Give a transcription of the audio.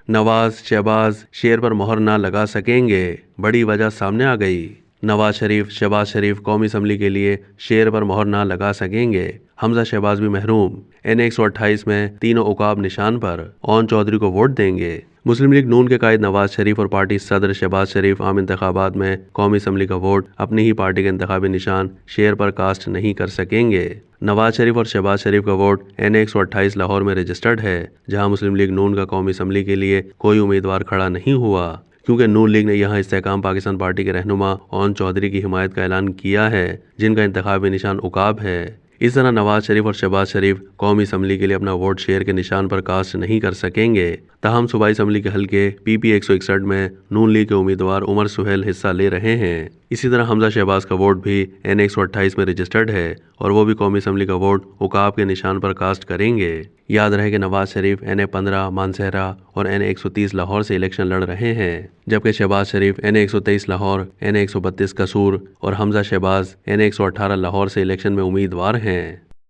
نواز شہباز شیر پر مہر نہ لگا سکیں گے، بڑی وجہ سامنے آ گئی۔ نواز شریف شہباز شریف قومی اسمبلی کے لیے شیر پر مہر نہ لگا سکیں گے، حمزہ شہباز بھی محروم۔ N128 میں تینوں عقاب نشان پر، اون چودھری کو ووٹ دیں گے۔ مسلم لیگ نون کے قائد نواز شریف اور پارٹی صدر شہباز شریف عام انتخابات میں قومی اسمبلی کا ووٹ اپنی ہی پارٹی کے انتخابی نشان شیر پر کاسٹ نہیں کر سکیں گے۔ نواز شریف اور شہباز شریف کا ووٹ N128 لاہور میں رجسٹرڈ ہے، جہاں مسلم لیگ نون کا قومی اسمبلی کے لیے کوئی امیدوار کھڑا نہیں ہوا، کیونکہ نون لیگ نے یہاں استحکام پاکستان پارٹی کے رہنما اون چودھری کی حمایت کا اعلان کیا ہے، جن کا انتخابی نشان عقاب ہے۔ اس طرح نواز شریف اور شہباز شریف قومی اسمبلی کے لیے اپنا ووٹ شیر کے نشان پر کاسٹ نہیں کر سکیں گے۔ تاہم صوبائی اسمبلی کے حلقے PP 161 میں نون لیگ کے امیدوار عمر سہیل حصہ لے رہے ہیں۔ اسی طرح حمزہ شہباز کا ووٹ بھی N128 میں رجسٹرڈ ہے اور وہ بھی قومی اسمبلی کا ووٹ عقاب کے نشان پر کاسٹ کریں گے۔ یاد رہے کہ نواز شریف N15 مانسہرہ اور N130 لاہور سے الیکشن لڑ رہے ہیں، جبکہ شہباز شریف N123 لاہور، N132 قصور اور حمزہ شہباز N118 لاہور سے الیکشن میں امیدوار ہیں۔